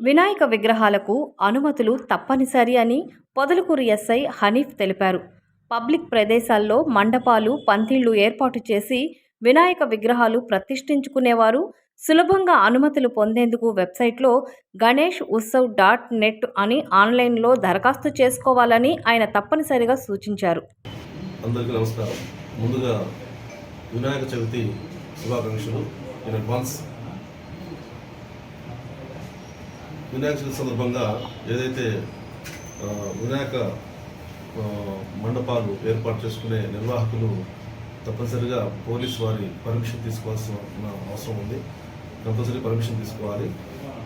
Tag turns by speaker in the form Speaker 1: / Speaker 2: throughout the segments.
Speaker 1: వినాయక విగ్రహాలకు అనుమతులు తప్పనిసరి అని పొదలకూరు ఎస్ఐ హనీఫ్ తెలిపారు. పబ్లిక్ ప్రదేశాల్లో మండపాలు, పందిళ్లు ఏర్పాటు చేసి వినాయక విగ్రహాలు ప్రతిష్ఠించుకునేవారు సులభంగా అనుమతులు పొందేందుకు వెబ్సైట్లో ganeshutsav.net అని ఆన్లైన్లో దరఖాస్తు చేసుకోవాలని ఆయన తప్పనిసరిగా సూచించారు.
Speaker 2: అందరికీ నమస్కారం. ముందుగా వినాయక చవితి శుభాకాంక్షలు ఇన్ అడ్వాన్స్. వినాయక చవితి సందర్భంగా ఏదైతే వినాయక మండపాలు ఏర్పాటు చేసుకునే నిర్వాహకులు తప్పనిసరిగా పోలీస్ వారి పర్మిషన్ తీసుకోవాల్సిన అవసరం ఉంది. కంపల్సరీ పర్మిషన్ తీసుకోవాలి.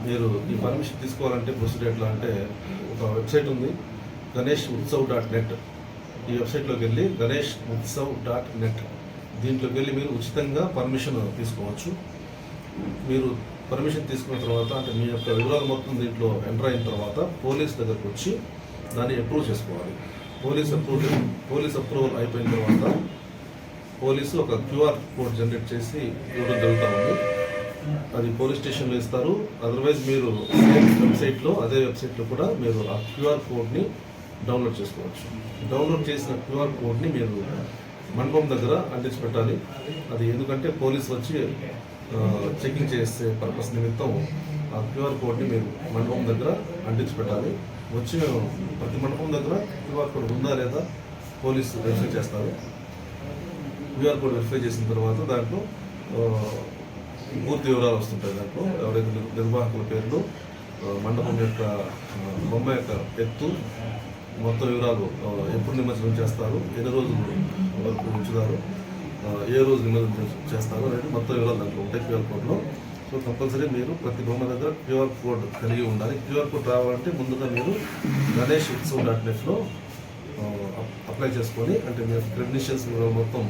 Speaker 2: మీరు ఈ పర్మిషన్ తీసుకోవాలంటే ప్రొసీజర్ ఎట్లా అంటే, ఒక వెబ్సైట్ ఉంది ganeshutsav.net. ఈ వెబ్సైట్లోకి వెళ్ళి ganeshutsav.net దీంట్లోకి వెళ్ళి మీరు ఉచితంగా పర్మిషన్ తీసుకోవచ్చు. మీరు పర్మిషన్ తీసుకున్న తర్వాత, అంటే మీ యొక్క వివరాలు మొత్తం దీంట్లో ఎంటర్ అయిన తర్వాత పోలీస్ దగ్గరకు వచ్చి దాన్ని అప్రూవ్ చేసుకోవాలి. పోలీస్ అప్రూవల్ అయిపోయిన తర్వాత పోలీసు ఒక క్యూఆర్ కోడ్ జనరేట్ చేసి ఇవ్వడం జరుగుతూ ఉంది. అది పోలీస్ స్టేషన్లో ఇస్తారు. అదర్వైజ్ మీరు అదే వెబ్సైట్లో కూడా మీరు ఆ క్యూఆర్ కోడ్ని డౌన్లోడ్ చేసుకోవచ్చు. డౌన్లోడ్ చేసిన క్యూఆర్ కోడ్ని మీరు మండపం దగ్గర అంటించి పెట్టాలి. అది ఎందుకంటే పోలీసు వచ్చి చెకింగ్ చేసే పర్పస్ నిమిత్తం ఆ క్యూఆర్ కోడ్ని మీరు మండపం దగ్గర అంటించి పెట్టాలి. వచ్చి ప్రతి మండపం దగ్గర క్యూఆర్ కోడ్ ఉందా లేదా పోలీసు వెరిఫై చేస్తారు. క్యూఆర్ కోడ్ వెరిఫై చేసిన తర్వాత దాంట్లో పూర్తి వివరాలు వస్తుంటాయి. దాంట్లో ఎవరైతే నిర్వాహకుల పేర్లు, మండపం యొక్క బొమ్మ యొక్క ఎత్తు, మొత్తం వివరాలు, ఎప్పుడు నిమజ్జనం చేస్తారు, ఎన్ని రోజులు వరకు ఉంచుతారు, ఏ రోజు నిమజ్జనం చేస్తారు అనేది మొత్తం వివరాలు దాంట్లో ఉంటాయి క్యూఆర్ కోడ్లో. సో కంపల్సరీ మీరు ప్రతి బొమ్మ దగ్గర క్యూఆర్ కోడ్ కలిగి ఉండాలి. క్యూఆర్ కోడ్ రావాలంటే ముందుగా మీరు ganeshutsav.netలో అప్లై చేసుకొని, అంటే మీ క్రెడెన్షియల్స్ మొత్తం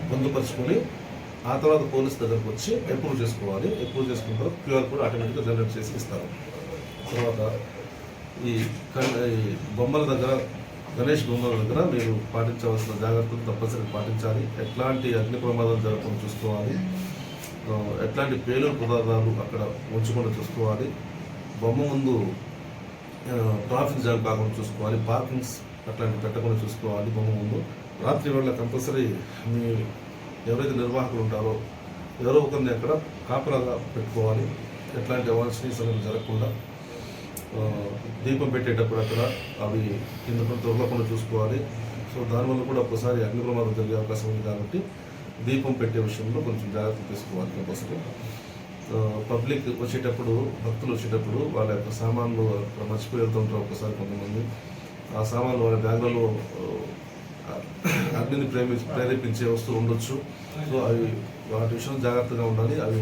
Speaker 2: పొందుపరుచుకొని ఆ తర్వాత పోలీస్ దగ్గరకు వచ్చి అప్రూవ్ చేసుకోవాలి. అప్రూవ్ చేసుకున్న తర్వాత క్యూఆర్ కోడ్ ఆటోమేటిక్గా జనరేట్ చేసి ఇస్తారు. తర్వాత ఈ బొమ్మల దగ్గర, గణేష్ బొమ్మల దగ్గర మీరు పాటించవలసిన జాగ్రత్తలు తప్పనిసరిగా పాటించాలి. ఎట్లాంటి అగ్ని ప్రమాదాలు జరగకుండా చూసుకోవాలి. ఎట్లాంటి పేలుడు పదార్థాలు అక్కడ ఉంచకుండా చూసుకోవాలి. బొమ్మ ముందు ట్రాఫిక్ జామ్ కాకుండా చూసుకోవాలి. పార్కింగ్స్ అట్లాంటివి పెట్టకుండా చూసుకోవాలి. బొమ్మ ముందు రాత్రి వేళ కంపల్సరీ మీ ఎవరైతే నిర్వాహకులు ఉంటారో ఎవరో ఒకరిని అక్కడ కాపలాగా పెట్టుకోవాలి. ఎట్లాంటి అవాంఛనీయ సంఘటనలు జరగకుండా. దీపం పెట్టేటప్పుడు అక్కడ అవి కింద దొరకకుండా చూసుకోవాలి. సో దానివల్ల కూడా ఒకసారి అగ్ని ప్రమాదం జరిగే అవకాశం ఉంది. కాబట్టి దీపం పెట్టే విషయంలో కొంచెం జాగ్రత్తలు తీసుకోవాలి కంపల్సరీ. పబ్లిక్ వచ్చేటప్పుడు, భక్తులు వచ్చేటప్పుడు వాళ్ళ యొక్క సామాన్లు మర్చిపోయి వెళ్తుంటారు ఒకసారి కొంతమంది. ఆ సామాన్లు వాళ్ళ బ్యాగులలో అగ్నిని ప్రేరేపించే వస్తువులు ఉండొచ్చు. సో అవి వాటి విషయంలో జాగ్రత్తగా ఉండాలి. అవి